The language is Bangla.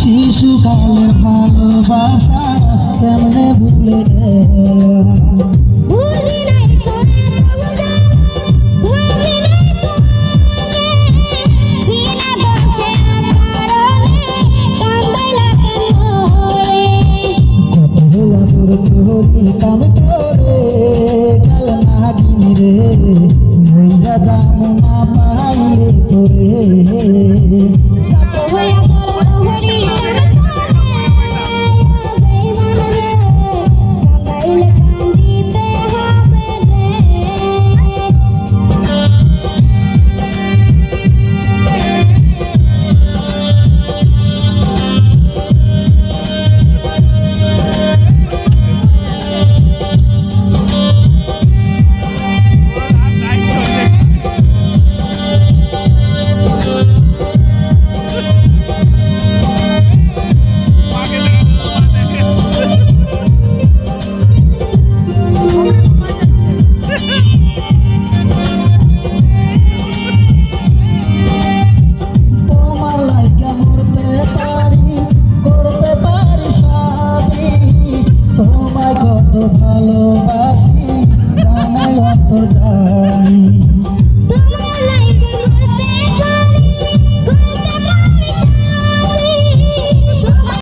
শিশুকালের ভালোবাসা কেমনে ভুলে কাম করে কাল নাগিনী রে মইরা যাম না পাইলে করে ভালোবাসি জানাই অন্তর্জাল